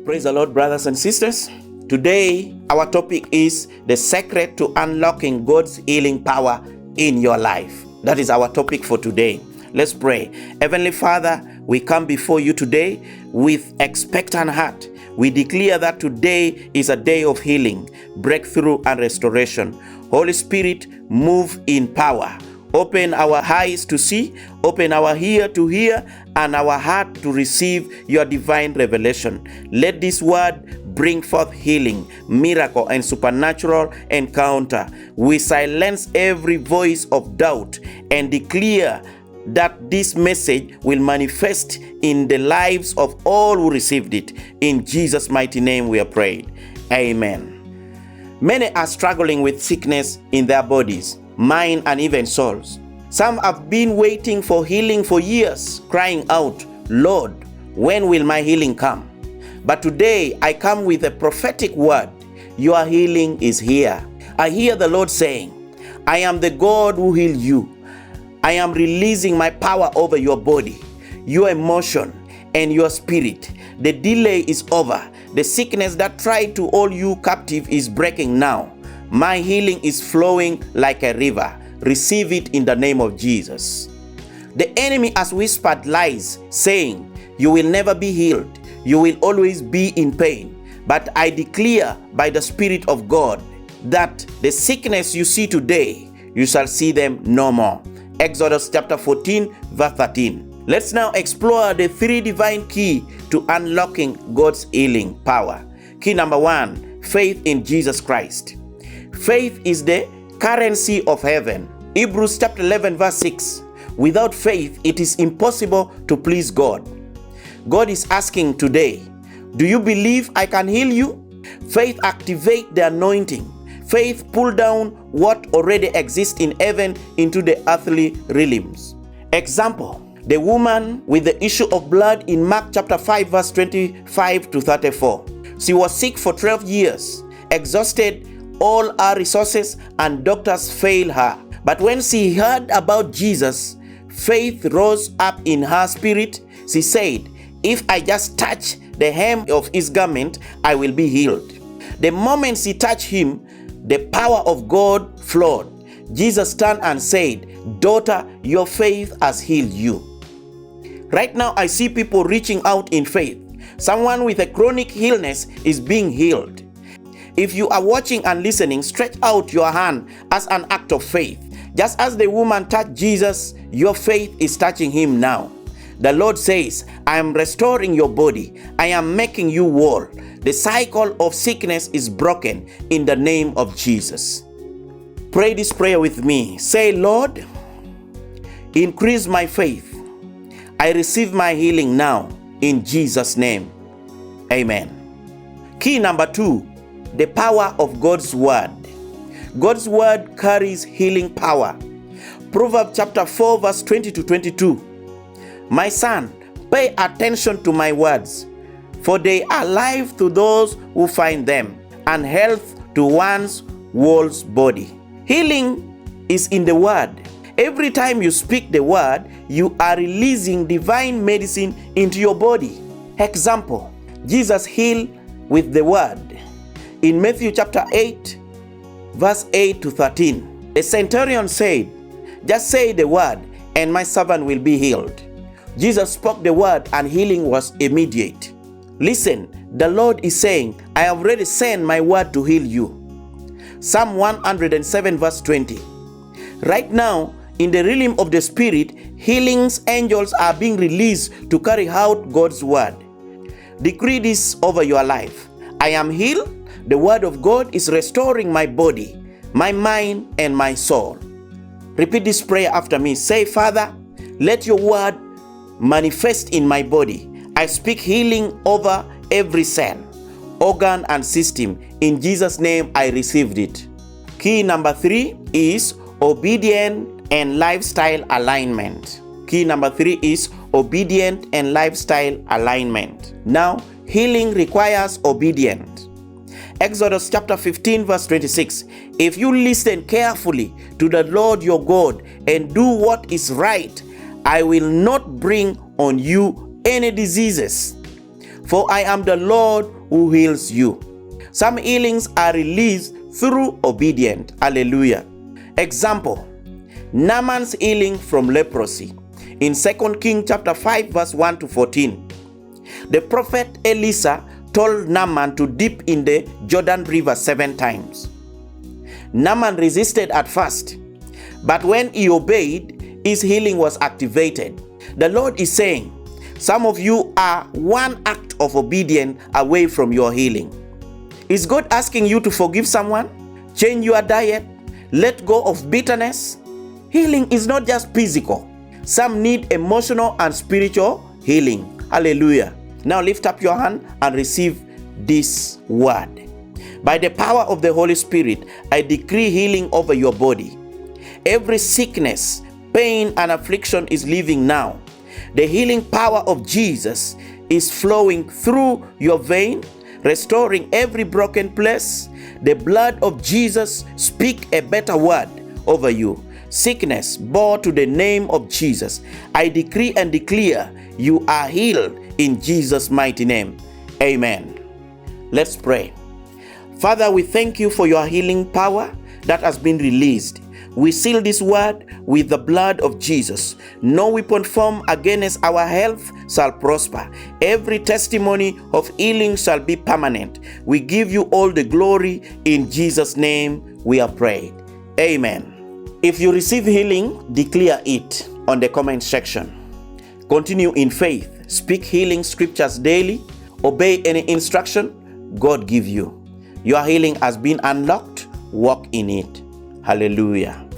Praise the Lord, brothers and sisters. Today, our topic is the secret to unlocking God's healing power in your life. That is our topic for today. Let's pray. Heavenly Father, we come before you today with expectant heart. We declare that today is a day of healing, breakthrough, and restoration. Holy Spirit, move in power. Open our eyes to see, open our ear to hear, and our heart to receive your divine revelation. Let this word bring forth healing, miracle, and supernatural encounter. We silence every voice of doubt and declare that this message will manifest in the lives of all who received it. In Jesus' mighty name we are prayed. Amen. Many are struggling with sickness in their bodies, mind, and even souls. Some have been waiting for healing for years, crying out, "Lord, when will my healing come?" But today I come with a prophetic word. Your healing is here. I hear the Lord saying, "I am the God who heals you. I am releasing my power over your body, your emotion, and your spirit. The delay is over. The sickness that tried to hold you captive is breaking now. My healing is flowing like a river. Receive it in the name of Jesus." The enemy has whispered lies, saying, "You will never be healed. You will always be in pain." But I declare by the Spirit of God that the sickness you see today, you shall see them no more. Exodus chapter 14, verse 13. Let's now explore the three divine keys to unlocking God's healing power. Key number 1, faith in Jesus Christ. Faith is the currency of heaven. Hebrews chapter 11, verse 6. Without faith, it is impossible to please God. God is asking today, do you believe I can heal you? Faith activates the anointing. Faith pulls down what already exists in heaven into the earthly realms. Example, the woman with the issue of blood in Mark chapter 5, verse 25 to 34. She was sick for 12 years, exhausted all her resources, and doctors failed her. But when she heard about Jesus, faith rose up in her spirit. She said, "If I just touch the hem of his garment, I will be healed." The moment she touched him, the power of God flowed. Jesus turned and said, "Daughter, your faith has healed you." Right now, I see people reaching out in faith. Someone with a chronic illness is being healed. If you are watching and listening, stretch out your hand as an act of faith. Just as the woman touched Jesus, your faith is touching him now. The Lord says, "I am restoring your body. I am making you whole. The cycle of sickness is broken in the name of Jesus." Pray this prayer with me. Say, "Lord, increase my faith. I receive my healing now in Jesus' name. Amen." Key number 2, the power of God's word. God's word carries healing power. Proverbs chapter 4, verse 20 to 22. "My son, pay attention to my words, for they are life to those who find them, and health to one's whole body." Healing is in the word. Every time you speak the word, you are releasing divine medicine into your body. Example, Jesus healed with the word. In Matthew chapter 8, verse 8 to 13, the centurion said, "Just say the word, and my servant will be healed." Jesus spoke the word, and healing was immediate. Listen, the Lord is saying, "I have already sent my word to heal you." Psalm 107, verse 20. Right now, in the realm of the spirit, healing's angels are being released to carry out God's word. Decree this over your life. I am healed. The word of God is restoring my body, my mind, and my soul. Repeat this prayer after me. Say, "Father, let your word manifest in my body. I speak healing over every cell, organ, and system. In Jesus' name, I received it." Key number 3 is obedient and lifestyle alignment. Key number 3 is obedient and lifestyle alignment. Now, healing requires obedience. Exodus chapter 15, verse 26. "If you listen carefully to the Lord your God and do what is right, I will not bring on you any diseases. for I am the Lord who heals you. Some healings are released through obedience. Hallelujah. Example, Naaman's healing from leprosy. In 2 Kings chapter 5 verse 1 to 14. The prophet Elisha told Naaman to dip in the Jordan River 7 times. Naaman resisted at first, but when he obeyed, his healing was activated. The Lord is saying, some of you are one act of obedience away from your healing. Is God asking you to forgive someone, change your diet, let go of bitterness? Healing is not just physical. Some need emotional and spiritual healing. Hallelujah. Now lift up your hand and receive this word. By the power of the Holy Spirit, I decree healing over your body. Every sickness, pain, and affliction is leaving now. The healing power of Jesus is flowing through your vein, restoring every broken place. The blood of Jesus speaks a better word over you. Sickness, bow to the name of Jesus. I decree and declare you are healed in Jesus' mighty name. Amen. Let's pray. Father, we thank you for your healing power that has been released. We seal this word with the blood of Jesus. No weapon formed against our health shall prosper. Every testimony of healing shall be permanent. We give you all the glory. In Jesus' name we have prayed. Amen. If you receive healing, declare it on the comment section. Continue in faith. Speak healing scriptures daily. Obey any instruction God give you. Your healing has been unlocked. Walk in it. Hallelujah.